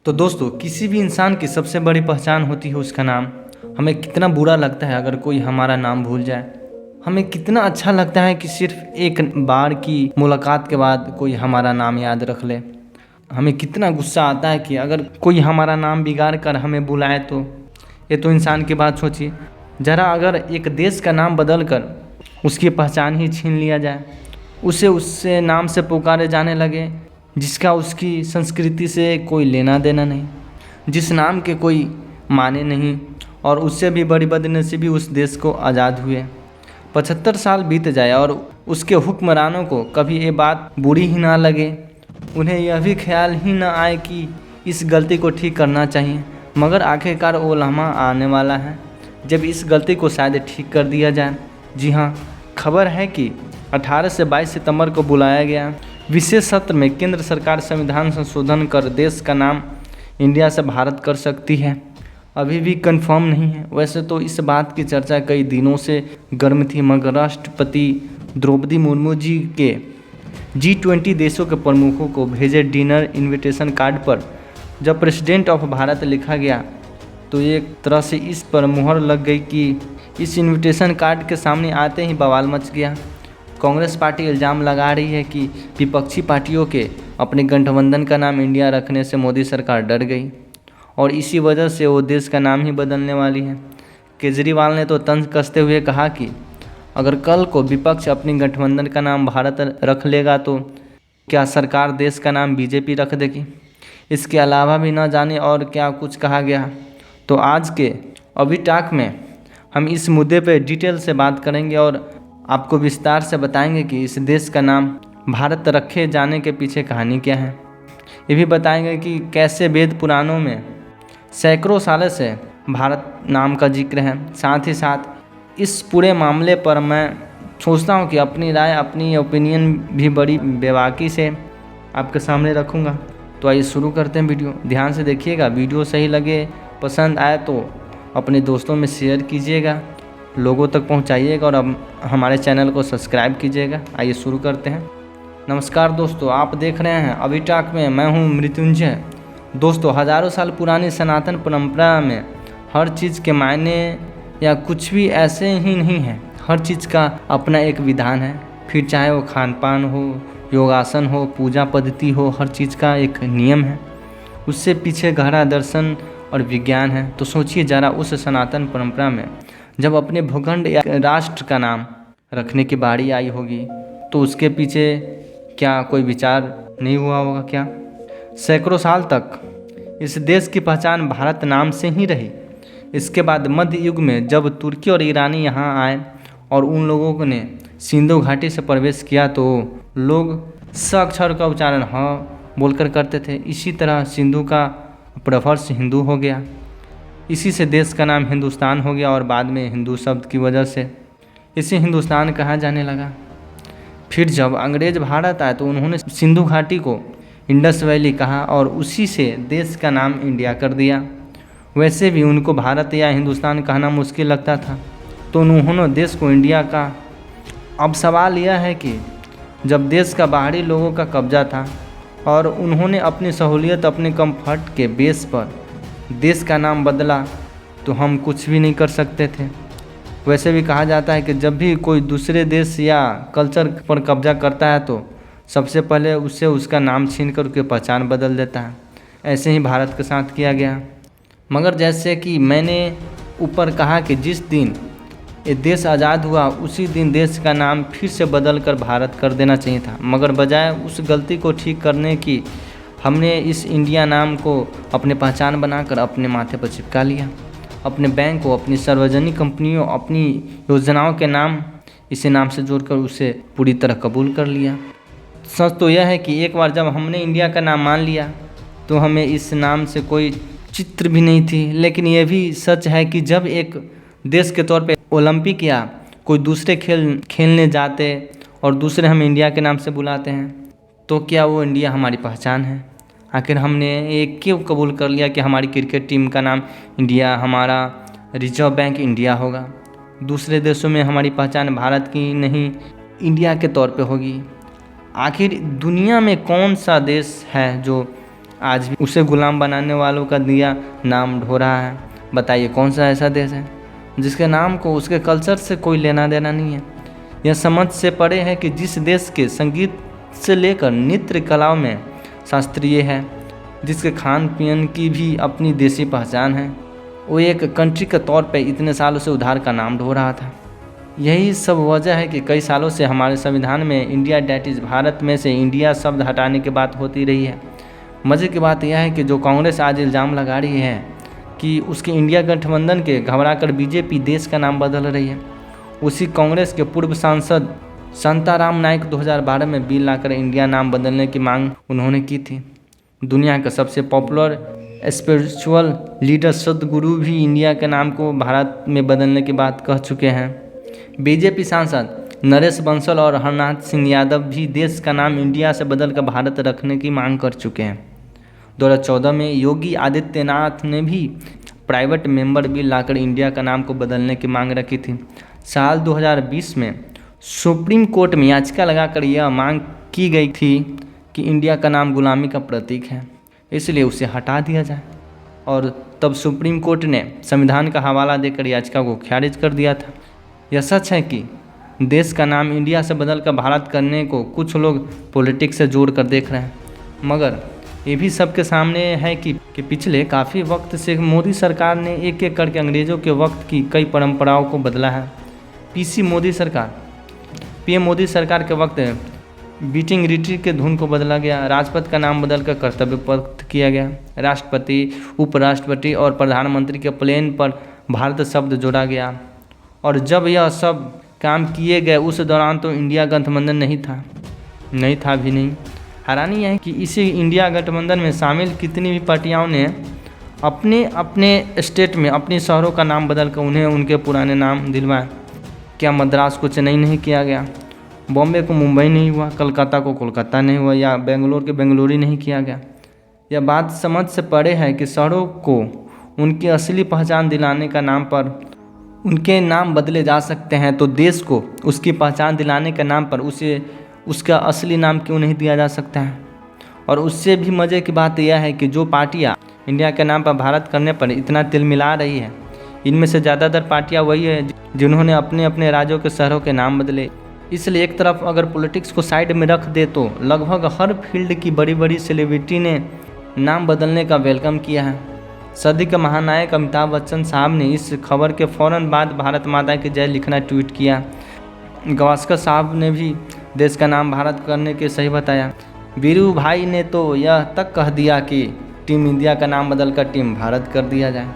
तो दोस्तों, किसी भी इंसान की सबसे बड़ी पहचान होती है उसका नाम। हमें कितना बुरा लगता है अगर कोई हमारा नाम भूल जाए। हमें कितना अच्छा लगता है कि सिर्फ एक बार की मुलाकात के बाद कोई हमारा नाम याद रख ले। हमें कितना गुस्सा आता है कि अगर कोई हमारा नाम बिगाड़ कर हमें बुलाए तो। ये तो इंसान की बात सोचिए। ज़रा अगर एक देश का नाम बदल कर उसकी पहचान ही छीन लिया जाए, उसे उससे नाम से पुकारे जाने लगे जिसका उसकी संस्कृति से कोई लेना देना नहीं, जिस नाम के कोई माने नहीं, और उससे भी बड़ी बदनसीबी उस देश को आज़ाद हुए 75 साल बीत जाए और उसके हुक्मरानों को कभी ये बात बुरी ही ना लगे, उन्हें यह भी ख्याल ही ना आए कि इस गलती को ठीक करना चाहिए। मगर आखिरकार वो लम्हा आने वाला है जब इस गलती को शायद ठीक कर दिया जाए। जी हाँ, खबर है कि 18 से 22 सितंबर को बुलाया गया विशेष सत्र में केंद्र सरकार संविधान संशोधन कर देश का नाम इंडिया से भारत कर सकती है। अभी भी कंफर्म नहीं है। वैसे तो इस बात की चर्चा कई दिनों से गर्म थी, मगर राष्ट्रपति द्रौपदी मुर्मू जी के G20 देशों के प्रमुखों को भेजे डिनर इनविटेशन कार्ड पर जब प्रेसिडेंट ऑफ भारत लिखा गया तो एक तरह से इस पर मुहर लग गई कि इस इनविटेशन कार्ड के सामने आते ही बवाल मच गया। कांग्रेस पार्टी इल्ज़ाम लगा रही है कि विपक्षी पार्टियों के अपने गठबंधन का नाम इंडिया रखने से मोदी सरकार डर गई और इसी वजह से वो देश का नाम ही बदलने वाली है। केजरीवाल ने तो तंज कसते हुए कहा कि अगर कल को विपक्ष अपनी गठबंधन का नाम भारत रख लेगा तो क्या सरकार देश का नाम बीजेपी रख देगी। इसके अलावा भी न जाने और क्या कुछ कहा गया। तो आज के अभी टॉक में हम इस मुद्दे पर डिटेल से बात करेंगे और आपको विस्तार से बताएंगे कि इस देश का नाम भारत रखे जाने के पीछे कहानी क्या है। ये भी बताएंगे कि कैसे वेद पुराणों में सैकड़ों सालों से भारत नाम का जिक्र है। साथ ही साथ इस पूरे मामले पर मैं सोचता हूँ कि अपनी राय, अपनी ओपिनियन भी बड़ी बेबाकी से आपके सामने रखूँगा। तो आइए शुरू करते हैं। वीडियो ध्यान से देखिएगा। वीडियो सही लगे, पसंद आए तो अपने दोस्तों में शेयर कीजिएगा, लोगों तक पहुंचाइएगा और अब हमारे चैनल को सब्सक्राइब कीजिएगा। आइए शुरू करते हैं। नमस्कार दोस्तों, आप देख रहे हैं अभी टॉक में। मैं हूं मृत्युंजय। दोस्तों, हज़ारों साल पुरानी सनातन परंपरा में हर चीज़ के मायने या कुछ भी ऐसे ही नहीं है। हर चीज़ का अपना एक विधान है। फिर चाहे वो खान पान हो, योगासन हो, पूजा पद्धति हो, हर चीज़ का एक नियम है। उससे पीछे गहरा दर्शन और विज्ञान है। तो सोचिए ज़रा, उस सनातन परंपरा में जब अपने भूखंड या राष्ट्र का नाम रखने की बारी आई होगी तो उसके पीछे क्या कोई विचार नहीं हुआ होगा क्या? सैकड़ों साल तक इस देश की पहचान भारत नाम से ही रही। इसके बाद मध्य युग में जब तुर्की और ईरानी यहाँ आए और उन लोगों ने सिंधु घाटी से प्रवेश किया तो लोग स अक्षर का उच्चारण ह बोलकर करते थे। इसी तरह सिंधु का प्रवर्ष हिंदू हो गया। इसी से देश का नाम हिंदुस्तान हो गया और बाद में हिंदू शब्द की वजह से इसे हिंदुस्तान कहा जाने लगा। फिर जब अंग्रेज भारत आए तो उन्होंने सिंधु घाटी को इंडस वैली कहा और उसी से देश का नाम इंडिया कर दिया। वैसे भी उनको भारत या हिंदुस्तान कहना मुश्किल लगता था तो उन्होंने देश को इंडिया कहा। अब सवाल यह है कि जब देश का बाहरी लोगों का कब्जा था और उन्होंने अपनी सहूलियत, अपने कंफर्ट के बेस पर देश का नाम बदला तो हम कुछ भी नहीं कर सकते थे। वैसे भी कहा जाता है कि जब भी कोई दूसरे देश या कल्चर पर कब्जा करता है तो सबसे पहले उससे उसका नाम छीन कर उसकी पहचान बदल देता है। ऐसे ही भारत के साथ किया गया। मगर जैसे कि मैंने ऊपर कहा कि जिस दिन ये देश आज़ाद हुआ उसी दिन देश का नाम फिर से बदल कर भारत कर देना चाहिए था। मगर बजाय उस गलती को ठीक करने की हमने इस इंडिया नाम को अपने पहचान बनाकर अपने माथे पर चिपका लिया। अपने बैंक को, अपनी सार्वजनिक कंपनियों, अपनी योजनाओं के नाम इसे नाम से जोड़कर उसे पूरी तरह कबूल कर लिया। सच तो यह है कि एक बार जब हमने इंडिया का नाम मान लिया तो हमें इस नाम से कोई चित्र भी नहीं थी। लेकिन यह भी सच है कि जब एक देश के तौर पे ओलंपिक या कोई दूसरे खेल खेलने जाते और दूसरे हम इंडिया के नाम से बुलाते हैं तो क्या वो इंडिया हमारी पहचान है? आखिर हमने ये क्यों कबूल कर लिया कि हमारी क्रिकेट टीम का नाम इंडिया, हमारा रिजर्व बैंक इंडिया होगा? दूसरे देशों में हमारी पहचान भारत की नहीं, इंडिया के तौर पे होगी। आखिर दुनिया में कौन सा देश है जो आज भी उसे गुलाम बनाने वालों का दिया नाम ढो रहा है। बताइए कौन सा ऐसा देश है जिसके नाम को उसके कल्चर से कोई लेना देना नहीं है। यह समझ से परे है कि जिस देश के संगीत से लेकर नृत्य कलाओं में शास्त्रीय है, जिसके खान पीन की भी अपनी देसी पहचान है, वो एक कंट्री के तौर पे इतने सालों से उधार का नाम ढो रहा था। यही सब वजह है कि कई सालों से हमारे संविधान में इंडिया डैट इज़ भारत में से इंडिया शब्द हटाने की बात होती रही है। मज़े की बात यह है कि जो कांग्रेस आज इल्ज़ाम लगा रही है कि उसके इंडिया गठबंधन के घबराकर बीजेपी देश का नाम बदल रही है, उसी कांग्रेस के पूर्व सांसद शांताराम नाइक 2012 में बिल लाकर इंडिया नाम बदलने की मांग उन्होंने की थी। दुनिया का सबसे पॉपुलर स्पिरिचुअल लीडर सदगुरु भी इंडिया के नाम को भारत में बदलने की बात कह चुके हैं। बीजेपी सांसद नरेश बंसल और हरनाथ सिंह यादव भी देश का नाम इंडिया से बदलकर भारत रखने की मांग कर चुके हैं। 2014 में योगी आदित्यनाथ ने भी प्राइवेट मेंबर बिल लाकर इंडिया का नाम को बदलने की मांग रखी थी। साल 2020 में सुप्रीम कोर्ट में याचिका लगाकर यह मांग की गई थी कि इंडिया का नाम गुलामी का प्रतीक है, इसलिए उसे हटा दिया जाए, और तब सुप्रीम कोर्ट ने संविधान का हवाला देकर याचिका को खारिज कर दिया था। यह सच है कि देश का नाम इंडिया से बदलकर भारत करने को कुछ लोग पॉलिटिक्स से जोड़ कर देख रहे हैं, मगर ये भी सबके सामने है कि पिछले काफ़ी वक्त से मोदी सरकार ने एक एक करके अंग्रेज़ों के वक्त की कई परंपराओं को बदला है। पीएम मोदी सरकार के वक्त बीटिंग रिट्रीट के धुन को बदला गया, राजपथ का नाम बदलकर कर्तव्य पथ किया गया, राष्ट्रपति, उपराष्ट्रपति और प्रधानमंत्री के प्लेन पर भारत शब्द जोड़ा गया, और जब यह सब काम किए गए उस दौरान तो इंडिया गठबंधन नहीं था भी नहीं। हैरानी है कि इसी इंडिया गठबंधन में शामिल कितनी भी पार्टियों ने अपने अपने स्टेट में अपने शहरों का नाम बदलकर उन्हें उनके पुराने नाम दिलवाए। क्या मद्रास को चेन्नई नहीं किया गया, बॉम्बे को मुंबई नहीं हुआ, कलकत्ता को कोलकाता नहीं हुआ, या बेंगलोर के बेंगलुरु नहीं किया गया? यह बात समझ से परे है कि शहरों को उनकी असली पहचान दिलाने का नाम पर उनके नाम बदले जा सकते हैं, तो देश को उसकी पहचान दिलाने के नाम पर उसे उसका असली नाम क्यों नहीं दिया जा सकता है? और उससे भी मज़े की बात यह है कि जो पार्टियां इंडिया के नाम पर भारत करने पर इतना तिल मिला रही है, इनमें से ज़्यादातर पार्टियां वही है जिन्होंने अपने अपने राज्यों के शहरों के नाम बदले। इसलिए एक तरफ अगर पॉलिटिक्स को साइड में रख दे तो लगभग हर फील्ड की बड़ी बड़ी सेलिब्रिटी ने नाम बदलने का वेलकम किया है। सदी के महानायक अमिताभ बच्चन साहब ने इस खबर के फ़ौरन बाद भारत माता की जय लिखना ट्वीट किया। गावस्कर साहब ने भी देश का नाम भारत करने के सही बताया। वीरू भाई ने तो यह तक कह दिया कि टीम इंडिया का नाम बदलकर टीम भारत कर दिया जाए।